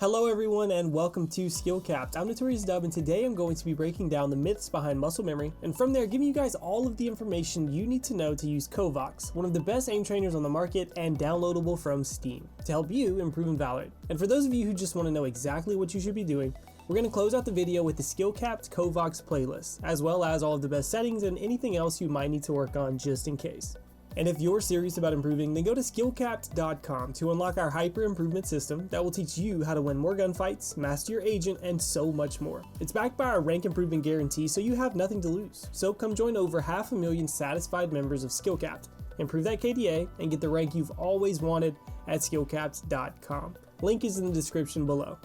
Hello everyone and welcome to SkillCapped. I'm Notorious Dub and today I'm going to be breaking down the myths behind muscle memory and from there giving you guys all of the information you need to know to use KovaaKS, one of the best aim trainers on the market and downloadable from Steam, to help you improve in Valorant. And for those of you who just want to know exactly what you should be doing, we're going to close out the video with the SkillCapped KovaaKS playlist, as well as all of the best settings and anything else you might need to work on just in case. And if you're serious about improving, then go to SkillCapped.com to unlock our hyper improvement system that will teach you how to win more gunfights, master your agent, and so much more. It's backed by our rank improvement guarantee, so you have nothing to lose. So come join over 500,000 satisfied members of SkillCapped, improve that KDA, and get the rank you've always wanted at SkillCapped.com. Link is in the description below.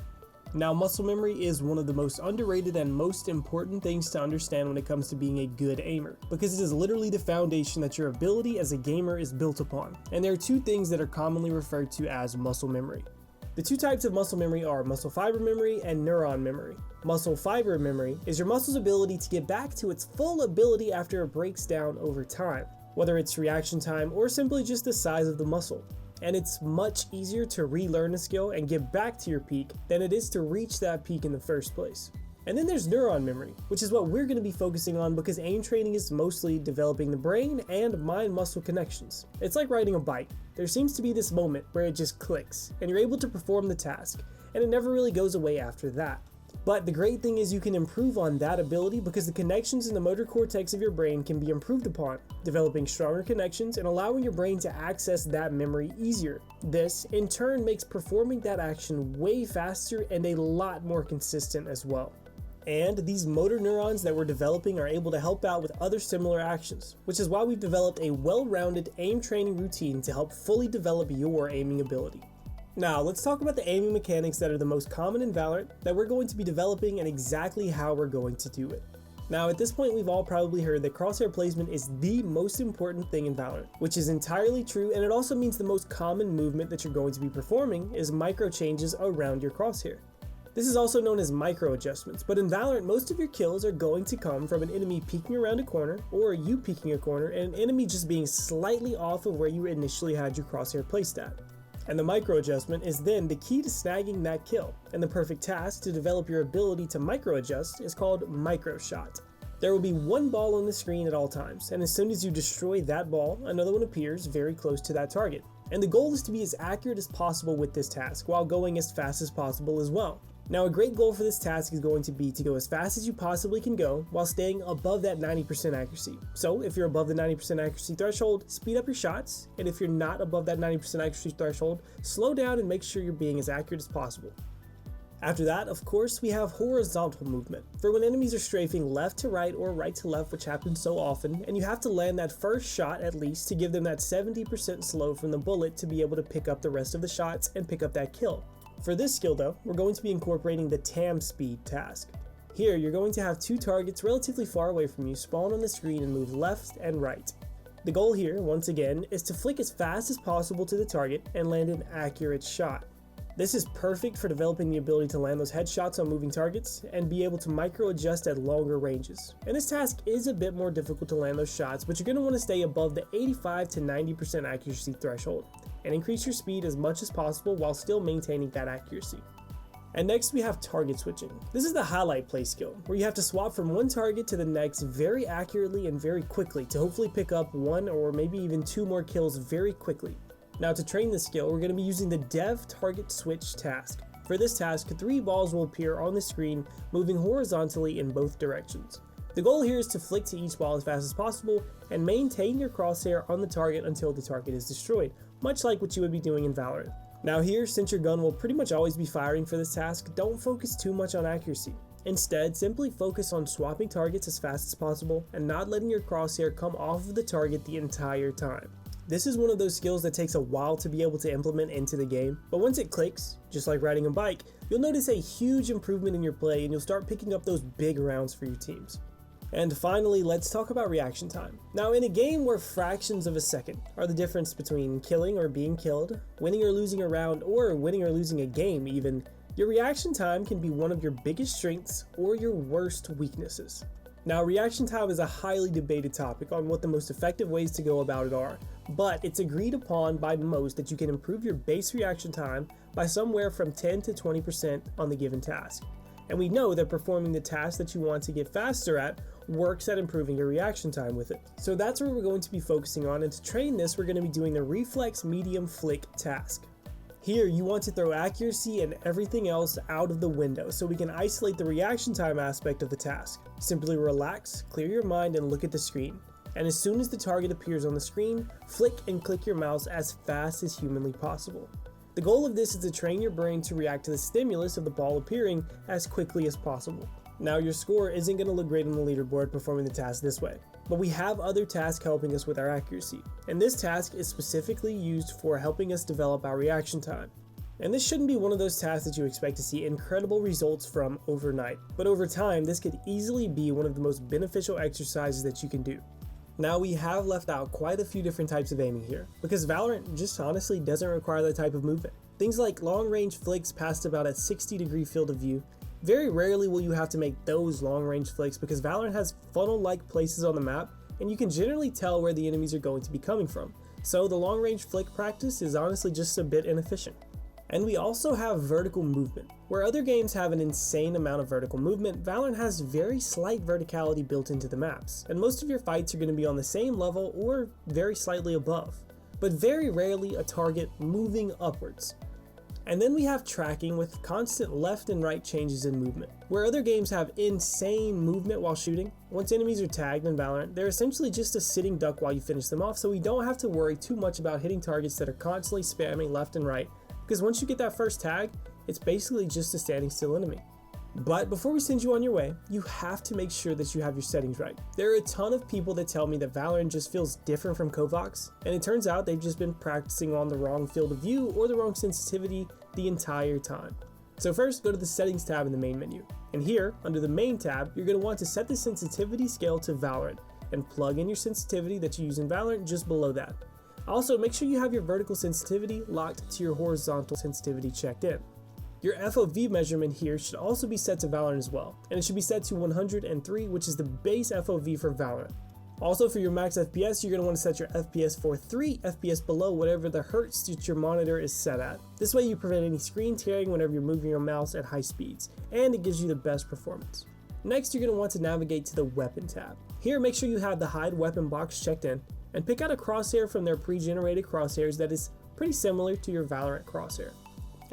Now, muscle memory is one of the most underrated and most important things to understand when it comes to being a good aimer, because it is literally the foundation that your ability as a gamer is built upon. And there are two things that are commonly referred to as muscle memory. The two types of muscle memory are muscle fiber memory and neuron memory. Muscle fiber memory is your muscle's ability to get back to its full ability after it breaks down over time, whether it's reaction time or simply just the size of the muscle. And it's much easier to relearn a skill and get back to your peak than it is to reach that peak in the first place. And then there's neuron memory, which is what we're going to be focusing on because aim training is mostly developing the brain and mind-muscle connections. It's like riding a bike. There seems to be this moment where it just clicks and you're able to perform the task, and it never really goes away after that. But the great thing is you can improve on that ability because the connections in the motor cortex of your brain can be improved upon, developing stronger connections and allowing your brain to access that memory easier. This, in turn, makes performing that action way faster and a lot more consistent as well. And these motor neurons that we're developing are able to help out with other similar actions, which is why we've developed a well-rounded aim training routine to help fully develop your aiming ability. Now, let's talk about the aiming mechanics that are the most common in Valorant that we're going to be developing and exactly how we're going to do it. Now, at this point, we've all probably heard that crosshair placement is the most important thing in Valorant, which is entirely true, and it also means the most common movement that you're going to be performing is micro changes around your crosshair. This is also known as micro adjustments, but in Valorant, most of your kills are going to come from an enemy peeking around a corner, or you peeking a corner, and an enemy just being slightly off of where you initially had your crosshair placed at. And the micro adjustment is then the key to snagging that kill, and the perfect task to develop your ability to micro adjust is called micro shot. There will be one ball on the screen at all times, and as soon as you destroy that ball, another one appears very close to that target. And the goal is to be as accurate as possible with this task, while going as fast as possible as well. Now, a great goal for this task is going to be to go as fast as you possibly can go while staying above that 90% accuracy. So if you're above the 90% accuracy threshold, speed up your shots, and if you're not above that 90% accuracy threshold, slow down and make sure you're being as accurate as possible. After that, of course, we have horizontal movement, for when enemies are strafing left to right or right to left, which happens so often, and you have to land that first shot at least to give them that 70% slow from the bullet to be able to pick up the rest of the shots and pick up that kill. For this skill though, we're going to be incorporating the TAM speed task. Here, you're going to have two targets relatively far away from you spawn on the screen and move left and right. The goal here, once again, is to flick as fast as possible to the target and land an accurate shot. This is perfect for developing the ability to land those headshots on moving targets and be able to micro adjust at longer ranges. And this task is a bit more difficult to land those shots, but you're going to want to stay above the 85 to 90% accuracy threshold and increase your speed as much as possible while still maintaining that accuracy. And next we have target switching. This is the highlight play skill, where you have to swap from one target to the next very accurately and very quickly to hopefully pick up one or maybe even two more kills very quickly. Now, to train this skill, we're going to be using the dev target switch task. For this task, 3 balls will appear on the screen moving horizontally in both directions. The goal here is to flick to each ball as fast as possible and maintain your crosshair on the target until the target is destroyed, much like what you would be doing in Valorant. Now here, since your gun will pretty much always be firing for this task, don't focus too much on accuracy. Instead, simply focus on swapping targets as fast as possible and not letting your crosshair come off of the target the entire time. This is one of those skills that takes a while to be able to implement into the game, but once it clicks, just like riding a bike, you'll notice a huge improvement in your play and you'll start picking up those big rounds for your teams. And finally, let's talk about reaction time. Now, in a game where fractions of a second are the difference between killing or being killed, winning or losing a round, or winning or losing a game even, your reaction time can be one of your biggest strengths or your worst weaknesses. Now, reaction time is a highly debated topic on what the most effective ways to go about it are, but it's agreed upon by most that you can improve your base reaction time by somewhere from 10 to 20% on the given task. And we know that performing the task that you want to get faster at works at improving your reaction time with it. So that's where we're going to be focusing on, and to train this, we're going to be doing the reflex medium flick task. Here, you want to throw accuracy and everything else out of the window so we can isolate the reaction time aspect of the task. Simply relax, clear your mind, and look at the screen. And as soon as the target appears on the screen, flick and click your mouse as fast as humanly possible. The goal of this is to train your brain to react to the stimulus of the ball appearing as quickly as possible. Now, your score isn't going to look great on the leaderboard performing the task this way, but we have other tasks helping us with our accuracy, and this task is specifically used for helping us develop our reaction time. And this shouldn't be one of those tasks that you expect to see incredible results from overnight, but over time this could easily be one of the most beneficial exercises that you can do. Now, we have left out quite a few different types of aiming here, because Valorant just honestly doesn't require that type of movement. Things like long range flicks past about a 60-degree field of view. Very rarely will you have to make those long-range flicks because Valorant has funnel-like places on the map, and you can generally tell where the enemies are going to be coming from. So the long-range flick practice is honestly just a bit inefficient. And we also have vertical movement. Where other games have an insane amount of vertical movement, Valorant has very slight verticality built into the maps, and most of your fights are going to be on the same level or very slightly above, but very rarely a target moving upwards. And then we have tracking with constant left and right changes in movement. Where other games have insane movement while shooting, once enemies are tagged in Valorant, they're essentially just a sitting duck while you finish them off, so we don't have to worry too much about hitting targets that are constantly spamming left and right, because once you get that first tag, it's basically just a standing still enemy. But before we send you on your way, you have to make sure that you have your settings right. There are a ton of people that tell me that Valorant just feels different from KOVAAKS, and it turns out they've just been practicing on the wrong field of view or the wrong sensitivity the entire time. So first, go to the settings tab in the main menu. And here, under the main tab, you're going to want to set the sensitivity scale to Valorant, and plug in your sensitivity that you use in Valorant just below that. Also, make sure you have your vertical sensitivity locked to your horizontal sensitivity checked in. Your FOV measurement here should also be set to Valorant as well, and it should be set to 103, which is the base FOV for Valorant. Also, for your max FPS, you're going to want to set your FPS for 3 FPS below whatever the hertz that your monitor is set at. This way you prevent any screen tearing whenever you're moving your mouse at high speeds, and it gives you the best performance. Next, you're going to want to navigate to the Weapon tab. Here, make sure you have the Hide Weapon box checked in, and pick out a crosshair from their pre-generated crosshairs that is pretty similar to your Valorant crosshair.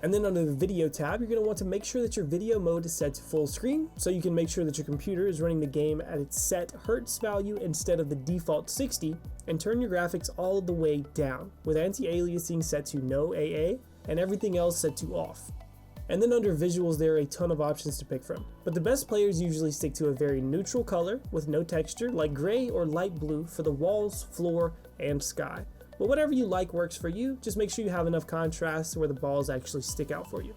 And then under the Video tab, you're going to want to make sure that your video mode is set to full screen, so you can make sure that your computer is running the game at its set hertz value instead of the default 60, and turn your graphics all the way down, with anti-aliasing set to no AA, and everything else set to off. And then under visuals, there are a ton of options to pick from, but the best players usually stick to a very neutral color with no texture, like gray or light blue for the walls, floor, and sky. But whatever you like works for you, just make sure you have enough contrast where the balls actually stick out for you.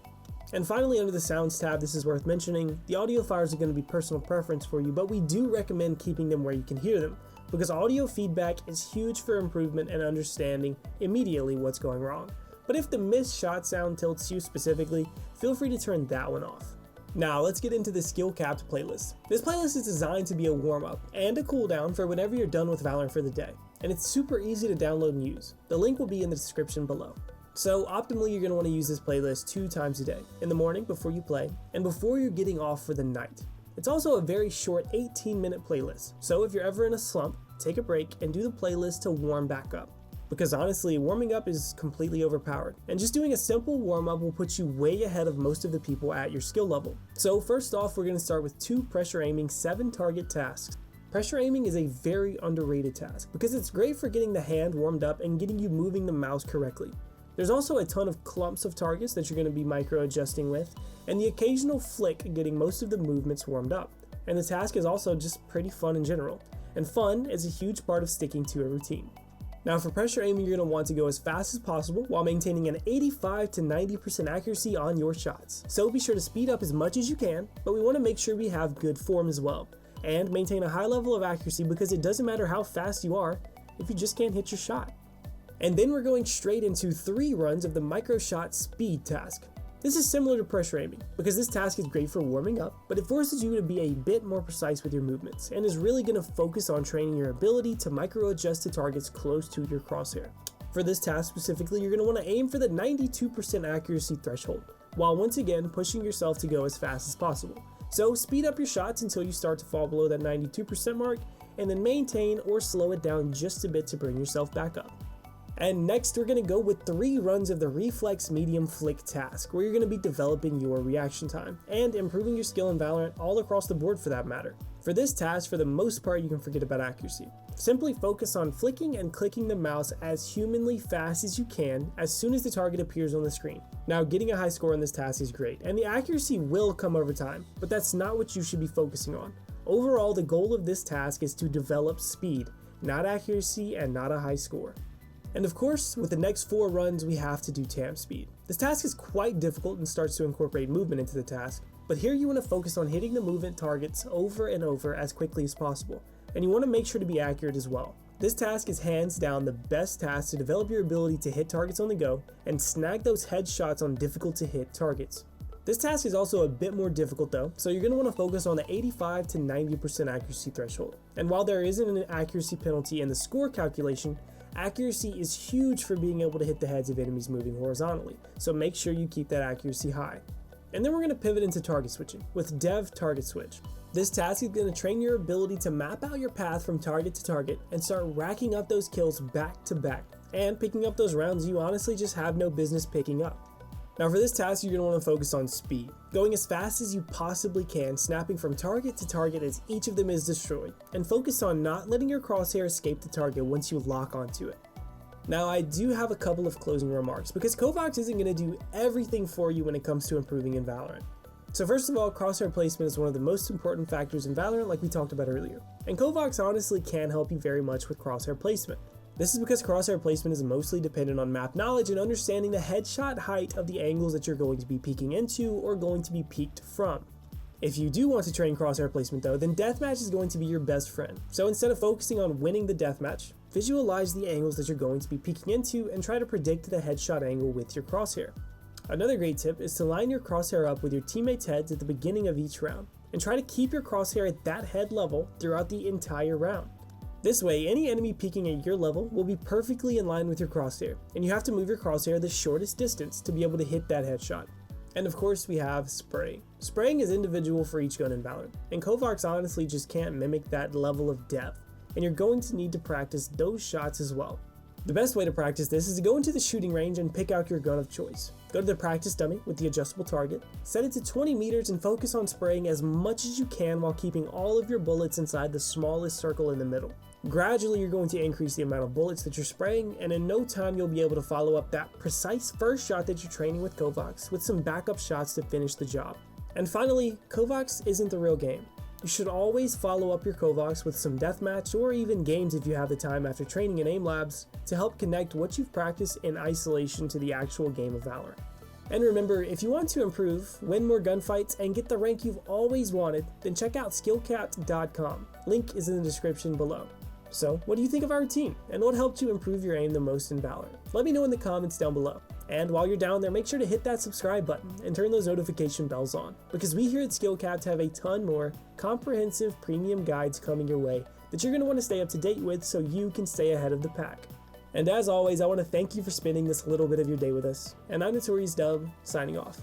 And finally, under the Sounds tab, this is worth mentioning, the audio files are going to be personal preference for you, but we do recommend keeping them where you can hear them, because audio feedback is huge for improvement and understanding immediately what's going wrong. But if the missed shot sound tilts you specifically, feel free to turn that one off. Now let's get into the SkillCapped playlist. This playlist is designed to be a warm-up and a cooldown for whenever you're done with Valorant for the day, and it's super easy to download and use. The link will be in the description below. So optimally, you're going to want to use this playlist 2 times a day, in the morning before you play, and before you're getting off for the night. It's also a very short 18-minute playlist, so if you're ever in a slump, take a break and do the playlist to warm back up. Because honestly, warming up is completely overpowered, and just doing a simple warm-up will put you way ahead of most of the people at your skill level. So first off, we're going to start with 2 pressure aiming 7-target tasks. Pressure aiming is a very underrated task because it's great for getting the hand warmed up and getting you moving the mouse correctly. There's also a ton of clumps of targets that you're going to be micro adjusting with, and the occasional flick getting most of the movements warmed up. And the task is also just pretty fun in general, and fun is a huge part of sticking to a routine. Now for pressure aiming, you're going to want to go as fast as possible while maintaining an 85 to 90% accuracy on your shots. So be sure to speed up as much as you can, but we want to make sure we have good form as well, and maintain a high level of accuracy because it doesn't matter how fast you are if you just can't hit your shot. And then we're going straight into 3 runs of the micro shot speed task. This is similar to pressure aiming, because this task is great for warming up, but it forces you to be a bit more precise with your movements, and is really going to focus on training your ability to micro-adjust to targets close to your crosshair. For this task specifically, you're going to want to aim for the 92% accuracy threshold, while once again pushing yourself to go as fast as possible. So speed up your shots until you start to fall below that 92% mark, and then maintain or slow it down just a bit to bring yourself back up. And next, we're going to go with 3 runs of the Reflex Medium Flick task, where you're going to be developing your reaction time, and improving your skill in Valorant all across the board for that matter. For this task, for the most part, you can forget about accuracy. Simply focus on flicking and clicking the mouse as humanly fast as you can as soon as the target appears on the screen. Now, getting a high score on this task is great, and the accuracy will come over time, but that's not what you should be focusing on. Overall, the goal of this task is to develop speed, not accuracy and not a high score. And of course, with the next 4 runs, we have to do tamp speed. This task is quite difficult and starts to incorporate movement into the task, but here you want to focus on hitting the movement targets over and over as quickly as possible, and you want to make sure to be accurate as well. This task is hands down the best task to develop your ability to hit targets on the go and snag those headshots on difficult to hit targets. This task is also a bit more difficult though, so you're going to want to focus on the 85 to 90% accuracy threshold. And while there isn't an accuracy penalty in the score calculation, accuracy is huge for being able to hit the heads of enemies moving horizontally, so make sure you keep that accuracy high. And then we're going to pivot into target switching with Dev Target Switch. This task is going to train your ability to map out your path from target to target and start racking up those kills back to back, and picking up those rounds you honestly just have no business picking up. Now for this task, you're going to want to focus on speed, going as fast as you possibly can, snapping from target to target as each of them is destroyed, and focus on not letting your crosshair escape the target once you lock onto it. Now I do have a couple of closing remarks, because KovaaKS isn't going to do everything for you when it comes to improving in Valorant. So first of all, crosshair placement is one of the most important factors in Valorant, like we talked about earlier, and KovaaKS honestly can help you very much with crosshair placement. This is because crosshair placement is mostly dependent on map knowledge and understanding the headshot height of the angles that you're going to be peeking into or going to be peeked from. If you do want to train crosshair placement though, then deathmatch is going to be your best friend. So instead of focusing on winning the deathmatch, visualize the angles that you're going to be peeking into and try to predict the headshot angle with your crosshair. Another great tip is to line your crosshair up with your teammates' heads at the beginning of each round, and try to keep your crosshair at that head level throughout the entire round. This way, any enemy peeking at your level will be perfectly in line with your crosshair, and you have to move your crosshair the shortest distance to be able to hit that headshot. And of course, we have spraying. Spraying is individual for each gun in Valorant, and KovaaKS honestly just can't mimic that level of depth, and you're going to need to practice those shots as well. The best way to practice this is to go into the shooting range and pick out your gun of choice. Go to the practice dummy with the adjustable target, set it to 20 meters and focus on spraying as much as you can while keeping all of your bullets inside the smallest circle in the middle. Gradually, you're going to increase the amount of bullets that you're spraying, and in no time you'll be able to follow up that precise first shot that you're training with KovaaKS with some backup shots to finish the job. And finally, KovaaKS isn't the real game. You should always follow up your KovaaKS with some deathmatch or even games if you have the time after training in aim labs to help connect what you've practiced in isolation to the actual game of Valorant. And remember, if you want to improve, win more gunfights, and get the rank you've always wanted, then check out SkillCapped.com. Link is in the description below. So, what do you think of our routine, and what helped you improve your aim the most in Valorant? Let me know in the comments down below. And while you're down there, make sure to hit that subscribe button and turn those notification bells on, because we here at SkillCapped have a ton more comprehensive premium guides coming your way that you're going to want to stay up to date with so you can stay ahead of the pack. And as always, I want to thank you for spending this little bit of your day with us, and I'm Notorious Dub, signing off.